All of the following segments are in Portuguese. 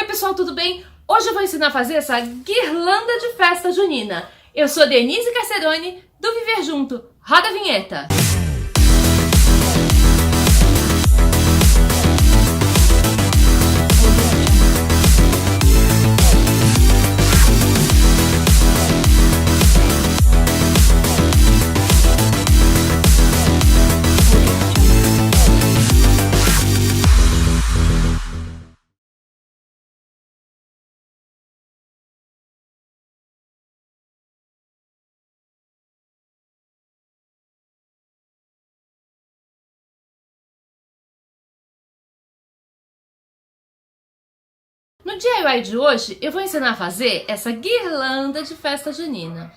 Oi pessoal, tudo bem? Hoje eu vou ensinar a fazer essa guirlanda de festa junina. Eu sou Denise Carcerone, do Viver Junto. Roda a vinheta! No DIY de hoje, eu vou ensinar a fazer essa guirlanda de festa junina.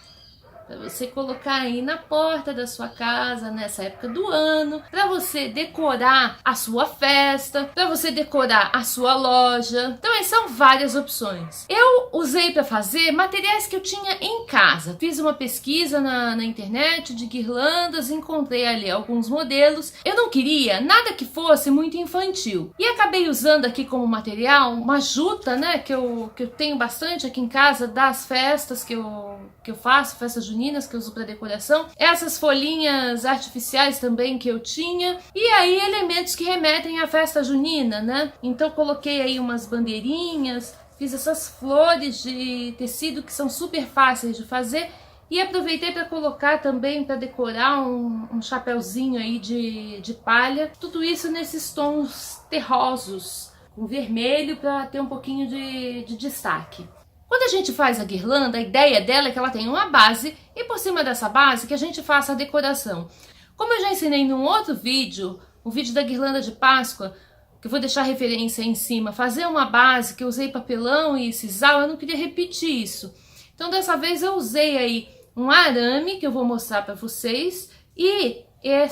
Para você colocar aí na porta da sua casa, nessa época do ano, para você decorar a sua festa, para você decorar a sua loja. Então, essas são várias opções. Eu usei para fazer materiais que eu tinha em casa. Fiz uma pesquisa na internet de guirlandas, encontrei ali alguns modelos. Eu não queria nada que fosse muito infantil. E acabei usando aqui como material uma juta, né, que eu tenho bastante aqui em casa das festas que eu faço, festas juninas que eu uso para decoração, essas folhinhas artificiais também que eu tinha, e aí elementos que remetem à festa junina, né? Então coloquei aí umas bandeirinhas, fiz essas flores de tecido que são super fáceis de fazer, e aproveitei para colocar também para decorar um chapéuzinho aí de palha, tudo isso nesses tons terrosos, com vermelho para ter um pouquinho de destaque. Quando a gente faz a guirlanda, a ideia dela é que ela tenha uma base e por cima dessa base que a gente faça a decoração. Como eu já ensinei num outro vídeo, o vídeo da guirlanda de Páscoa, que eu vou deixar a referência aí em cima, fazer uma base que eu usei papelão e sisal, eu não queria repetir isso. Então dessa vez eu usei aí um arame que eu vou mostrar para vocês e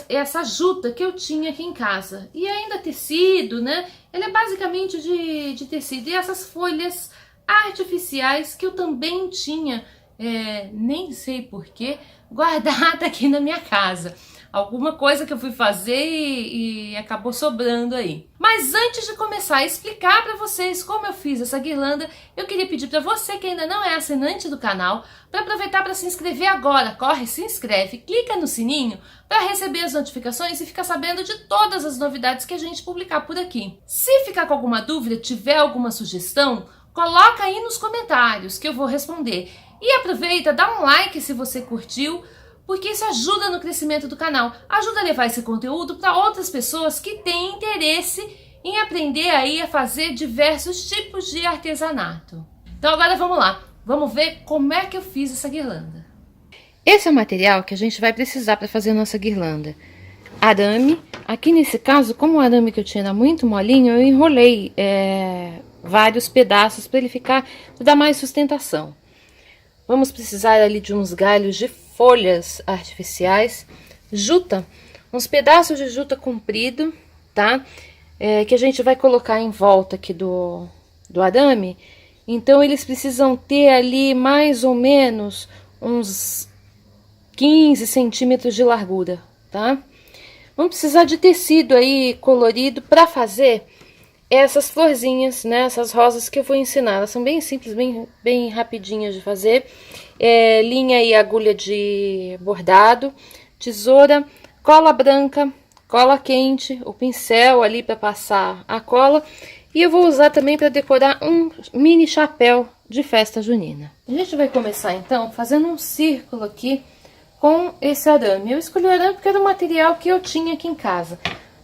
essa juta que eu tinha aqui em casa. E ainda tecido, né? Ele é basicamente de tecido e essas folhas artificiais que eu também tinha, nem sei porquê, guardada aqui na minha casa. Alguma coisa que eu fui fazer e acabou sobrando aí. Mas antes de começar a explicar para vocês como eu fiz essa guirlanda, eu queria pedir para você que ainda não é assinante do canal, para aproveitar para se inscrever agora. Corre, se inscreve, clica no sininho para receber as notificações e ficar sabendo de todas as novidades que a gente publicar por aqui. Se ficar com alguma dúvida, tiver alguma sugestão, coloca aí nos comentários que eu vou responder. E aproveita, dá um like se você curtiu, porque isso ajuda no crescimento do canal. Ajuda a levar esse conteúdo para outras pessoas que têm interesse em aprender aí a fazer diversos tipos de artesanato. Então agora vamos lá. Vamos ver como é que eu fiz essa guirlanda. Esse é o material que a gente vai precisar para fazer a nossa guirlanda. Arame. Aqui nesse caso, como o arame que eu tinha era muito molinho, eu enrolei vários pedaços para ele ficar, para dar mais sustentação. Vamos precisar ali de uns galhos de folhas artificiais, juta, uns pedaços de juta comprido, tá? Que a gente vai colocar em volta aqui do arame. Então eles precisam ter ali mais ou menos uns 15 centímetros de largura, tá? Vamos precisar de tecido aí colorido para fazer essas florzinhas, né, essas rosas que eu vou ensinar. Elas são bem simples, bem rapidinhas de fazer. Linha e agulha de bordado, tesoura, cola branca, cola quente, o pincel ali para passar a cola. E eu vou usar também para decorar um mini chapéu de festa junina. A gente vai começar então fazendo um círculo aqui com esse arame. Eu escolhi o arame porque era o material que eu tinha aqui em casa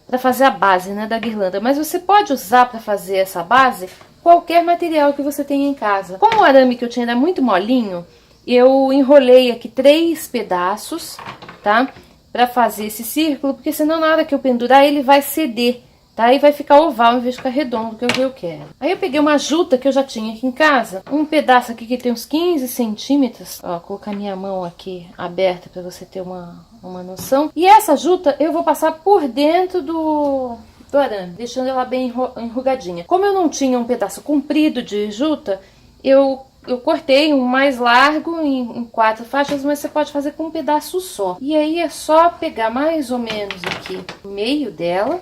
para fazer a base, né, da guirlanda, mas você pode usar para fazer essa base qualquer material que você tenha em casa. Como o arame que eu tinha era muito molinho, eu enrolei aqui 3 pedaços, tá, para fazer esse círculo, porque senão na hora que eu pendurar ele vai ceder, tá, e vai ficar oval em vez de ficar redondo, que é o que eu quero. Aí eu peguei uma juta que eu já tinha aqui em casa, um pedaço aqui que tem uns 15 centímetros, ó, colocar minha mão aqui aberta para você ter uma noção. E essa juta eu vou passar por dentro do arame, deixando ela bem enrugadinha. Como eu não tinha um pedaço comprido de juta, eu cortei um mais largo em 4 faixas, mas você pode fazer com um pedaço só. E aí é só pegar mais ou menos aqui o meio dela,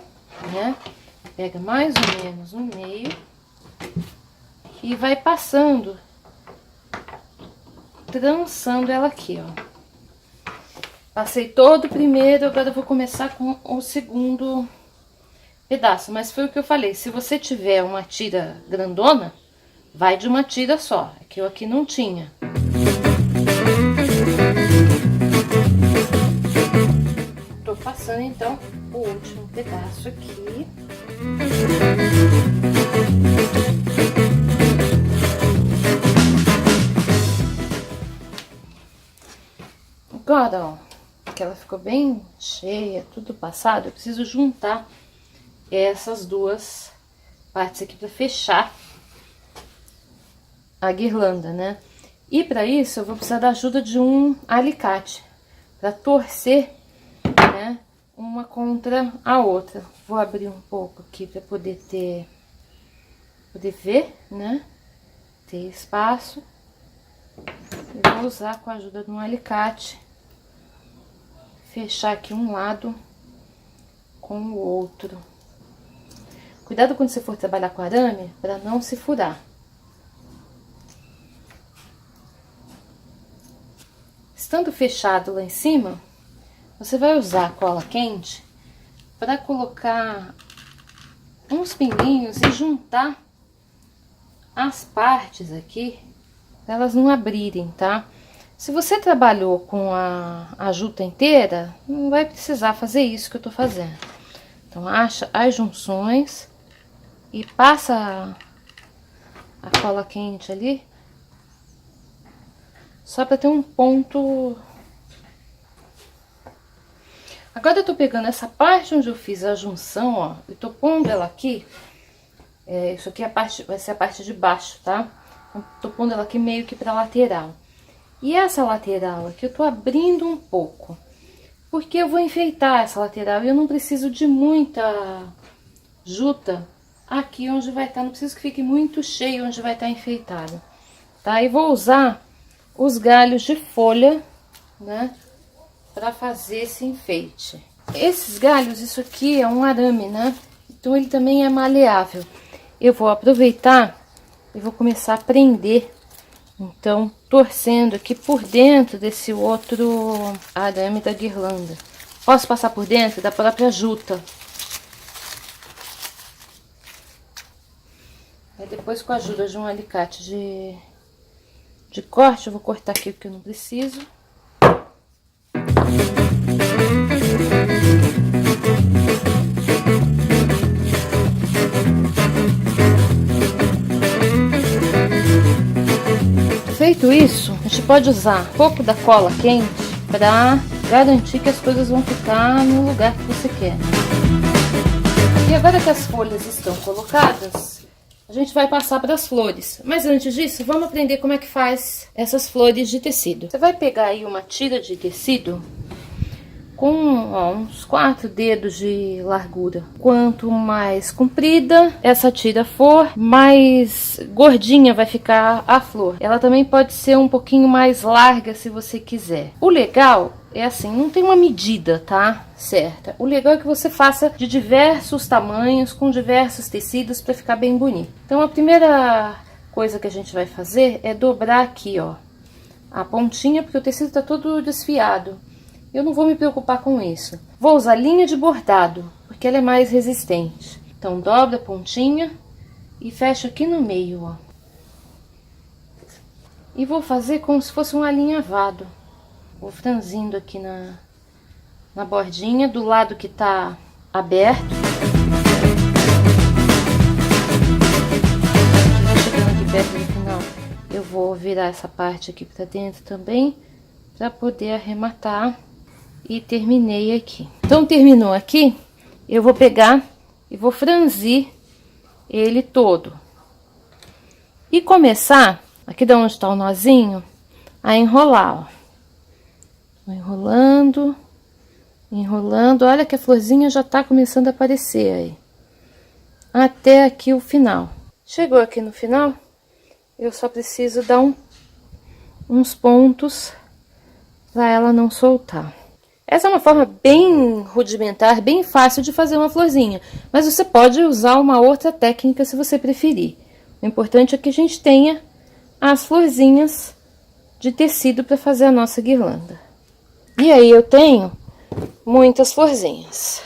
né? Pega mais ou menos no meio e vai passando, trançando ela aqui, ó. Passei todo o primeiro, agora eu vou começar com o segundo pedaço. Mas foi o que eu falei, se você tiver uma tira grandona, vai de uma tira só, é que eu aqui não tinha. Tô passando então o último pedaço aqui. Agora, ó, que ela ficou bem cheia, tudo passado, eu preciso juntar essas duas partes aqui para fechar a guirlanda, né? E para isso eu vou precisar da ajuda de um alicate para torcer, né, uma contra a outra. Vou abrir um pouco aqui para poder ver, né? Ter espaço. Eu vou usar com a ajuda de um alicate fechar aqui um lado com o outro. Cuidado quando você for trabalhar com arame para não se furar. Estando fechado lá em cima, você vai usar a cola quente para colocar uns pinguinhos e juntar as partes aqui, para elas não abrirem, tá? Se você trabalhou com a juta inteira, não vai precisar fazer isso que eu tô fazendo. Então, acha as junções e passa a cola quente ali, só para ter um ponto. Agora eu tô pegando essa parte onde eu fiz a junção, ó, e tô pondo ela aqui. Isso aqui é vai ser a parte de baixo, tá? Então, tô pondo ela aqui meio que pra lateral. E essa lateral aqui eu tô abrindo um pouco, porque eu vou enfeitar essa lateral e eu não preciso de muita juta aqui onde vai estar, não preciso que fique muito cheio onde vai estar enfeitado, tá? E vou usar os galhos de folha, né, para fazer esse enfeite. Esses galhos, isso aqui é um arame, né? Então ele também é maleável. Eu vou aproveitar e vou começar a prender, então torcendo aqui por dentro desse outro arame da guirlanda. Posso passar por dentro da própria juta. Aí depois, com a ajuda de um alicate de corte, eu vou cortar aqui o que eu não preciso. Feito isso, a gente pode usar um pouco da cola quente para garantir que as coisas vão ficar no lugar que você quer. E agora que as folhas estão colocadas, a gente vai passar para as flores. Mas antes disso, vamos aprender como é que faz essas flores de tecido. Você vai pegar aí uma tira de tecido com, ó, uns 4 dedos de largura. Quanto mais comprida essa tira for, mais gordinha vai ficar a flor. Ela também pode ser um pouquinho mais larga se você quiser. O legal é assim, não tem uma medida, tá? Certa. O legal é que você faça de diversos tamanhos, com diversos tecidos, para ficar bem bonito. Então a primeira coisa que a gente vai fazer é dobrar aqui, ó, a pontinha, porque o tecido tá todo desfiado. Eu não vou me preocupar com isso. Vou usar linha de bordado, porque ela é mais resistente. Então, dobra a pontinha e fecho aqui no meio, ó. E vou fazer como se fosse um alinhavado. Vou franzindo aqui na bordinha, do lado que tá aberto. Chegando aqui perto do final, eu vou virar essa parte aqui pra dentro também, pra poder arrematar. E terminei aqui. Então, terminou aqui, eu vou pegar e vou franzir ele todo. E começar, aqui de onde está o nozinho, a enrolar, ó. Vou enrolando, enrolando. Olha que a florzinha já tá começando a aparecer aí. Até aqui o final. Chegou aqui no final, eu só preciso dar uns pontos para ela não soltar. Essa é uma forma bem rudimentar, bem fácil de fazer uma florzinha, mas você pode usar uma outra técnica se você preferir. O O importante é que a gente tenha as florzinhas de tecido para fazer a nossa guirlanda. E aí eu tenho muitas florzinhas.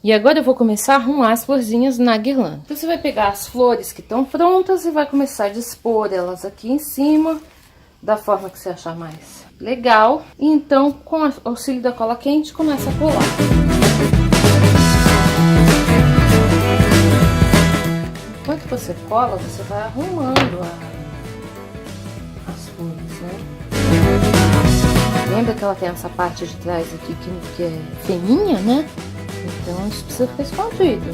E agora eu vou começar a arrumar as florzinhas na guirlanda. Então você vai pegar as flores que estão prontas e vai começar a dispor elas aqui em cima, da forma que você achar mais legal. E então, com o auxílio da cola quente, começa a colar. Enquanto você cola, você vai arrumando as flores, né? Lembra que ela tem essa parte de trás aqui que é fininha, né? Então isso precisa ficar escondido.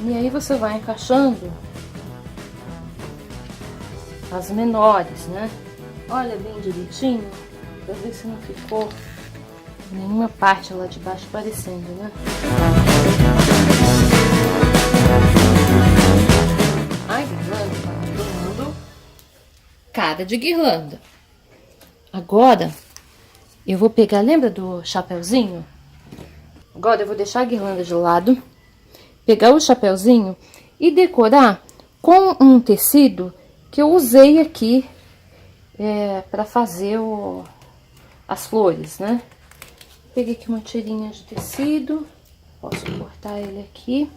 E aí você vai encaixando as menores, né? Olha bem direitinho, pra ver se não ficou nenhuma parte lá de baixo aparecendo, né? A guirlanda tá formando cara de guirlanda. Agora eu vou pegar, lembra do chapeuzinho? Agora eu vou deixar a guirlanda de lado, pegar o chapeuzinho e decorar com um tecido que eu usei aqui para fazer as flores, né? Peguei aqui uma tirinha de tecido, posso cortar ele aqui,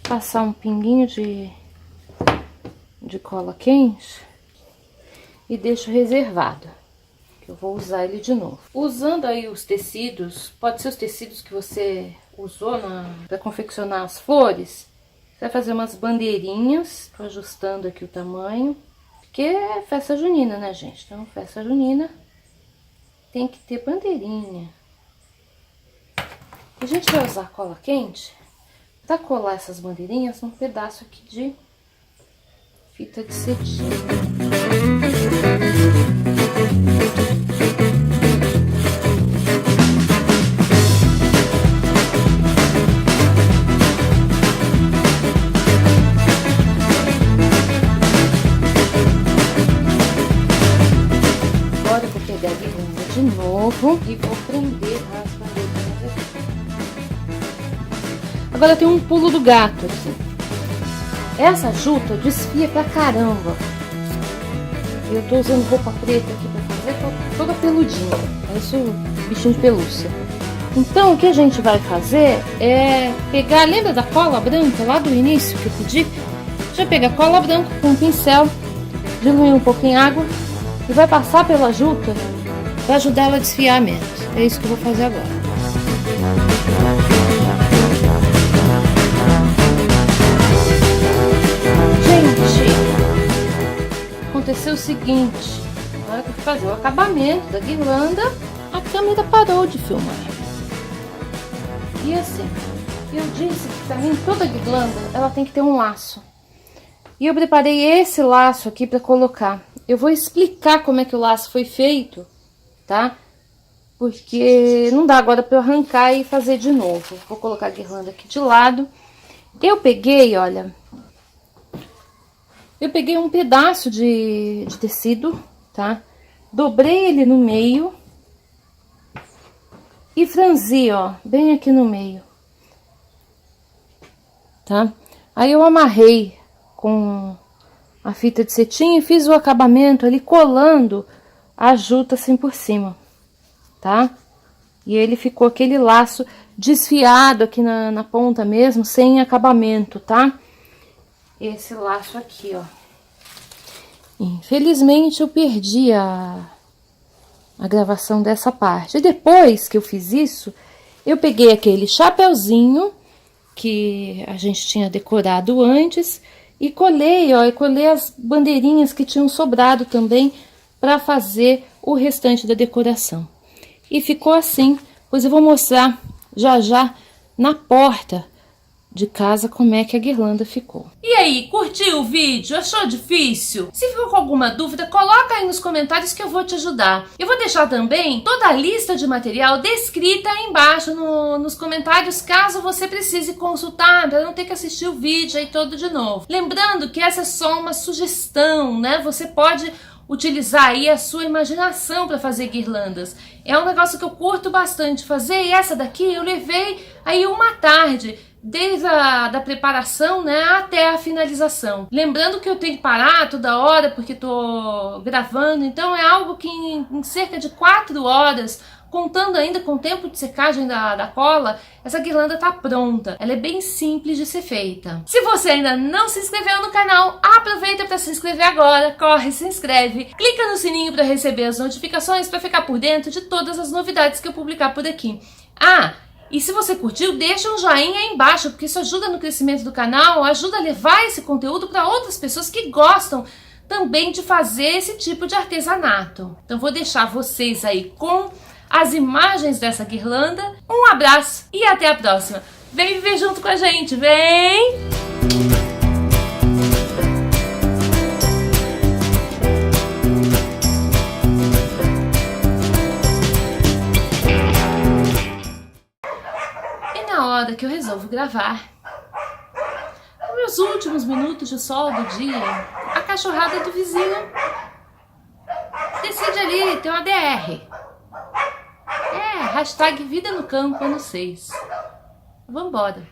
passar um pinguinho de cola quente e deixo reservado, que eu vou usar ele de novo. Usando aí os tecidos, pode ser os tecidos que você usou para confeccionar as flores, você vai fazer umas bandeirinhas. Tô ajustando aqui o tamanho, porque é festa junina, né, gente? Então, festa junina tem que ter bandeirinha. A gente vai usar cola quente para colar essas bandeirinhas num pedaço aqui de fita de cetim. Agora eu vou pegar a guirlanda de novo e vou prender as bandeirinhas aqui. Agora tem um pulo do gato aqui. Essa juta desfia pra caramba. Eu tô usando roupa preta aqui pra fazer, toda peludinha. Parece um bichinho de pelúcia. Então o que a gente vai fazer é pegar, lembra da cola branca lá do início que eu pedi? Já pega a cola branca com um pincel, diluir um pouco em água e vai passar pela juta para ajudar ela a desfiar menos. É isso que eu vou fazer agora. Aconteceu o seguinte, na hora que eu fui fazer o acabamento da guirlanda, a câmera parou de filmar. E assim, eu disse que também toda guirlanda ela tem que ter um laço. E eu preparei esse laço aqui para colocar. Eu vou explicar como é que o laço foi feito, tá? Porque não dá agora para eu arrancar e fazer de novo. Vou colocar a guirlanda aqui de lado. Eu peguei, olha... Eu peguei um pedaço de tecido, tá? Dobrei ele no meio e franzi, ó, bem aqui no meio, tá? Aí eu amarrei com a fita de cetim e fiz o acabamento ali colando a juta assim por cima, tá? E ele ficou aquele laço desfiado aqui na ponta mesmo, sem acabamento, tá? Esse laço aqui, ó. Infelizmente eu perdi a gravação dessa parte. E depois que eu fiz isso, eu peguei aquele chapeuzinho que a gente tinha decorado antes e colei, ó, e colei as bandeirinhas que tinham sobrado também para fazer o restante da decoração. E ficou assim, pois eu vou mostrar já já na porta de casa como é que a guirlanda ficou. E aí, curtiu o vídeo? Achou difícil? Se ficou com alguma dúvida, coloca aí nos comentários que eu vou te ajudar. Eu vou deixar também toda a lista de material descrita aí embaixo nos comentários, caso você precise consultar, para não ter que assistir o vídeo aí todo de novo. Lembrando que essa é só uma sugestão, né? Você pode utilizar aí a sua imaginação para fazer guirlandas. É um negócio que eu curto bastante fazer, e essa daqui eu levei aí uma tarde, desde a preparação, né, até a finalização. Lembrando que eu tenho que parar toda hora porque tô gravando, então é algo que em cerca de 4 horas, contando ainda com o tempo de secagem da cola, essa guirlanda tá pronta. Ela é bem simples de ser feita. Se você ainda não se inscreveu no canal, aproveita para se inscrever agora, corre, se inscreve, clica no sininho para receber as notificações, para ficar por dentro de todas as novidades que eu publicar por aqui. E se você curtiu, deixa um joinha aí embaixo, porque isso ajuda no crescimento do canal, ajuda a levar esse conteúdo para outras pessoas que gostam também de fazer esse tipo de artesanato. Então vou deixar vocês aí com as imagens dessa guirlanda. Um abraço e até a próxima. Vem viver junto com a gente, vem! E na hora que eu resolvo gravar, nos meus últimos minutos de sol do dia, a cachorrada do vizinho decide ali ter uma DR. Hashtag vida no campo ano 6. Vambora.